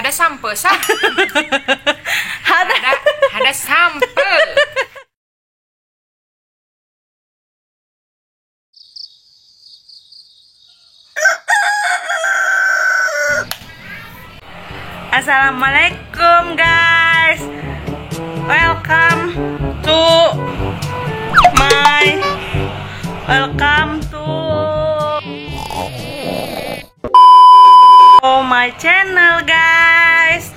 Ada sampe ada sampe. Assalamualaikum guys, welcome to my channel guys.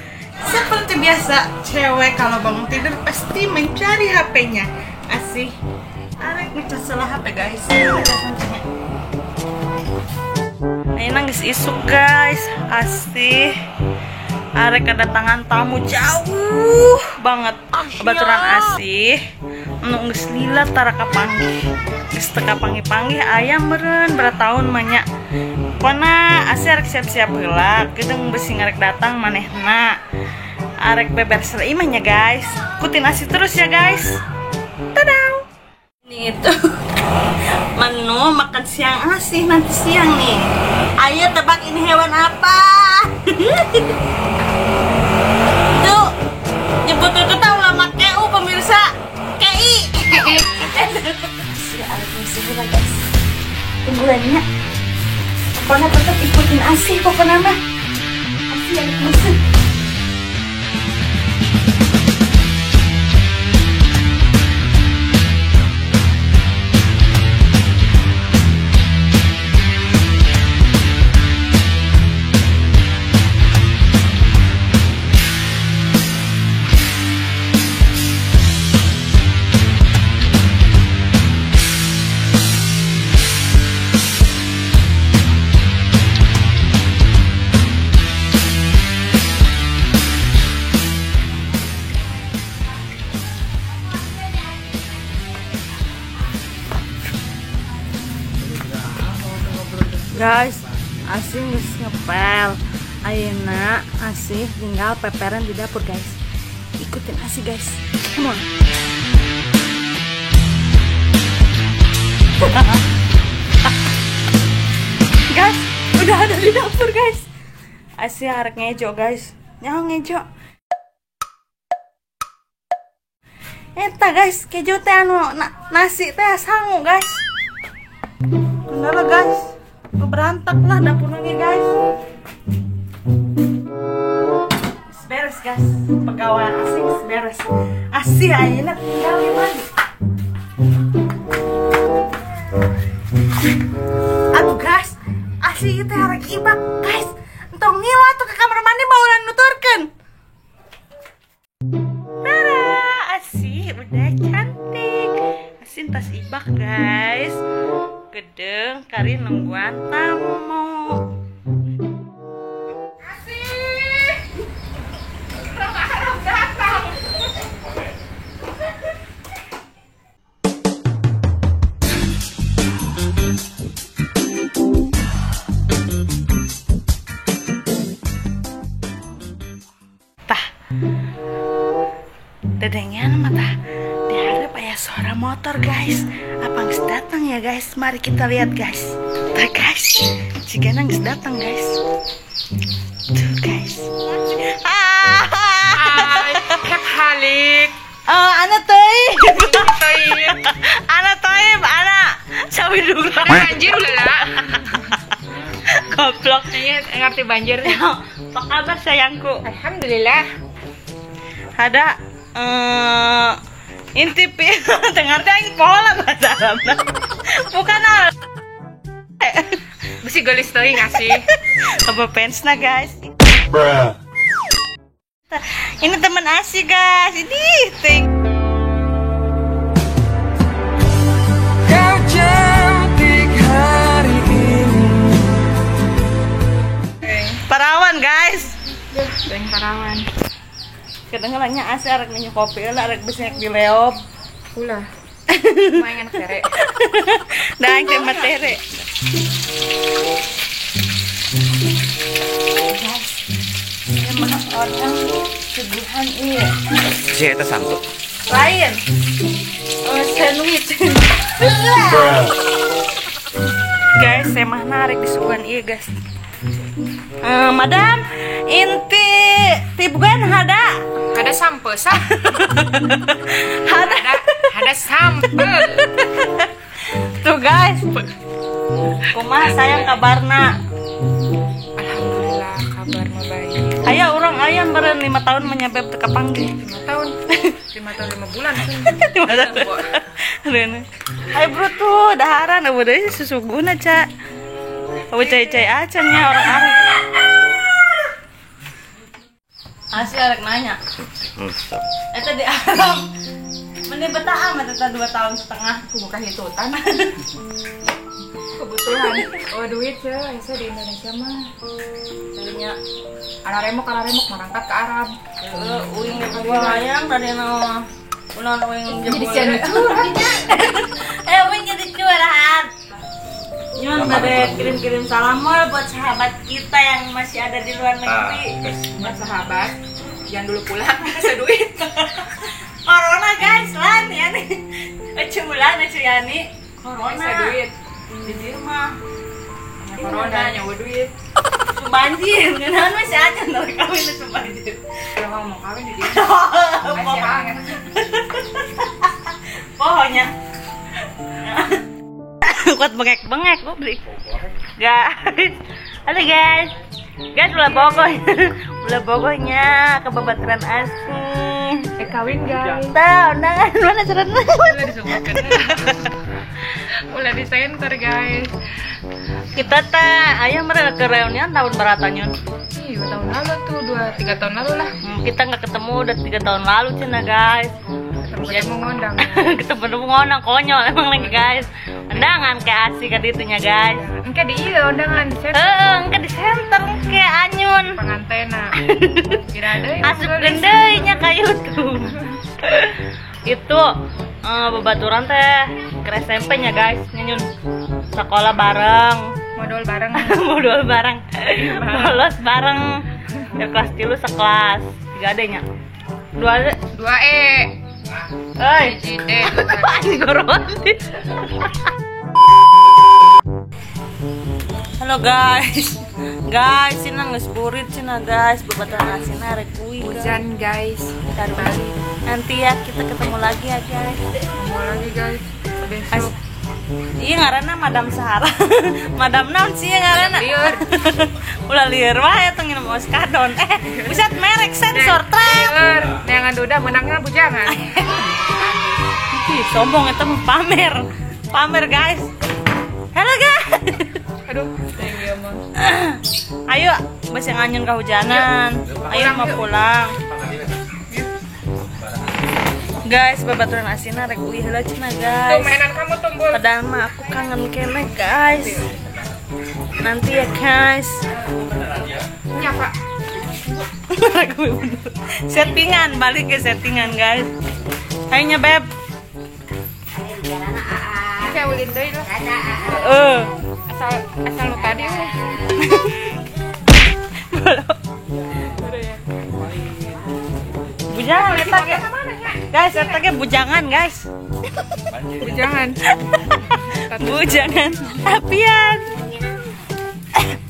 Seperti biasa, cewek kalau bangun tidur pasti mencari HP-nya. Asih, arek ngecas salah HP guys. Ayo nangis isuk guys, asih. Arek kedatangan tamu jauh banget. Kebetulan asih nunggus lila tara kapanggih. Geus teu kapanggih-panggih ayam meureun beratahun manya. Pona asih arek siap-siap heula, gedeung besi ngarek datang manehna. Arek beber seimahnya guys. Ikutin asih terus ya guys. Tadang. Ini itu menu makan siang asih nanti siang nih. Ayo tebak ini hewan apa? Tuh, nyebut itu tahu lama KU pemirsa. KI. Si Arif musuh guys. Tungguannya. Pokoknya tetap ikutin asih pokoknya mah. Asih Arif musuh. Guys, asih geus ngepel. Ayeuna asih tinggal peperan di dapur guys. Ikutin asih guys. Come on. Guys, udah ada di dapur guys. Asih arek ngejo guys. Nyaho ngejo. Eta guys, kejo teh anu nasi teh sangu guys. Kenapa guys? Berantak lah dapur lagi guys. Beres guys, pegawai asing beres. Asih ayeuna tinggal di mandi. Aduh guys, asih teh arek ibak guys. Entong ngiwa tuh ke kamar mandi baulan nuturkeun. Tada, asih udah cantik. Asih tas ibak guys. Gedeng kari nungguan tamu. Asih harap datang. Tah dedengnya mata diharap ayah suara motor guys. Apa nggak datang ya guys? Mari kita lihat guys. Tuh guys, jika nggak datang guys. Tuh guys. Hai, Kak Halik. Anak toib. Anak toib, anak. Sawi dulu. Banjir lah. Goblok. Ngerti banjir. Apa kabar sayangku? Alhamdulillah. Ada intip dengar teh pola bahasa Arabna. Bukan al. Besi gelis teuing ngasih. Apa fansna guys? Ini teman asih guys. Ini ting. Kau cantik hari ini. Parawan guys. Teuing parawan. Kedengarannya asih arek minum kopi lah, arek besek di leop. Ulah. Main enak tere. Dah teh matere. Emang orang suguhan iya. Si eta sangtu. Lain. Sandwich. Guys, saya mah narik disuguhan iya guys. Madam, inti sampe ada sampel. Tuh guys, kumaha sayang kabarna. Alhamdulillah kabar mah baik. Aya orang ayam beren 5 tahun menyebab teka panggil. 5 tahun 5 bulan sih. Ayo bro tuh daharan abu deh susuguna ca. Abu cai-cai acannya orang arek. Asli arek nanya. Eta di alam. Mending betah amat eta 2 tahun setengah Aku bukan hitutan. Kebutuhan. Oh duit ya, saya di Indonesia mah. jadinya Anak remok merangkat ke Arab. uing gua hayang tadi no. Unon uing Jadi siapa curhat? uing jadi curhat. Nyuman pada kirim-kirim salam mall buat sahabat kita yang masih ada di luar negeri. Buat sahabat, jangan dulu pulang, kasih duit. Corona guys, lan ya nih. Cuman Yani. Corona. Kasih duit. Di rumah. Corona nyawa duit. Banjir, kenapa masih aja nol kawin itu banjir. Kalau mau kawin di dia. Pohonnya. Kuat bengek-bengek gue beli. Guys, halo guys. Guys, ulah Bogornya ke Babaturan Asih. Kawin guys. Tahu undangan mana cerita? Udah disebutkan. Udah di center guys. Kita ayam mereka ke reunian tahun beratanya. Iya, tahun lalu tuh 2-3 tahun lalu lah. Kita nggak ketemu udah 3 tahun lalu cina guys. Ketemu ngondang. Ketemu ngondang konyol emang lagi guys. Undangan kayak asik kan itunya guys. Engke di iya undangan di center. Engke di center kayak anyun. Pengantena. Kira ada yang Asup gendenya kayak YouTube. Itu Babaturan teh ke SMP nya guys, nyanyun sekolah bareng, modal bareng. modal bareng, bolos bareng, ya kelas 3 sekelas, 3 adanya, 2E. D. Halo guys, cina geus burit cina guys, Babaturan Asina rek kuy. Hujan guys. Kembali. Nanti ya kita ketemu lagi ya guys. Ketemu lagi guys. Besok. Iya ngaranna Madam Sahara. Madam naon sih ngaranna? Lieur. Ulah lieur wae tong nginum oskadon. Buset merek sensor trap. Lieur. Neangan duda menangnya bujangan. Ih, sombong eta mah pamer. Pamer guys. Halo guys. Aduh, iya mah. Ayo, besi nganyun kehujanan. Ayo mau pulang. Guys, Babaturan Asina rek uih heula cenah Tuh guys. mainan kamu tumbul. Padahal mah aku kangen kene guys. Nanti ya guys. Nya, Pak. Settingan, balik ke settingan guys. Ayo beb. Saya ulin deui lah. Asal lu tadi. Bujangan eta ge. Guys, eta ge bujangan guys. Bujangan. Bujangan. Apian.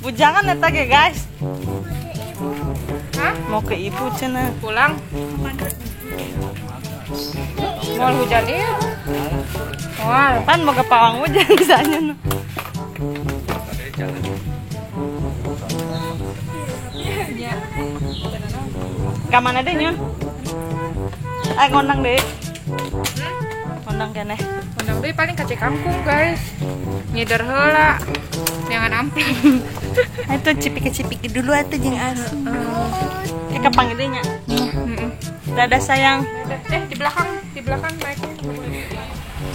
Bujangan eta ge guys. Hah? Mau ke ibu cenah. Pulang. Mau hujan ieu. Moal. Pan mau ke pawang hujan misalnya. Kamana deh nyun? Ngondang deh. Ngondang kene. Undang deui paling kace kampung guys. Ngider heula. Jangan ampun. Itu cipiki-cipiki dulu atuh jeung as. Kapang idenya. Dadah sayang. Di belakang baik.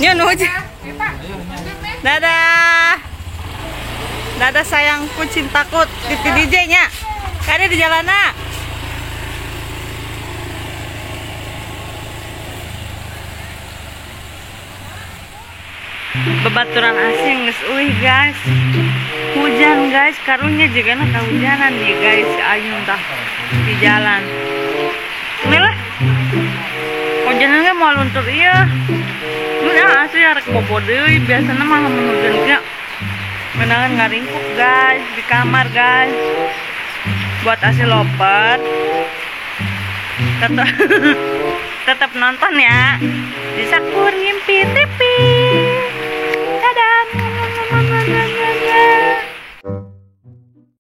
Nyun aja. Dadah. Dadah sayangku cintaku Titi DJ nya. Kade di jalana. Babaturan Asih geus euy guys. Hujan guys, karunya juga na kahujanan nih guys, ayun tah di jalan. Ini lah. Hujannya mau luntur iya. Udah asli arek bobo deui, biasana mah mun hujan ge menangan ngaringkuk guys di kamar guys. Buat asli lopet. tetap tetap nonton ya di Sakuri.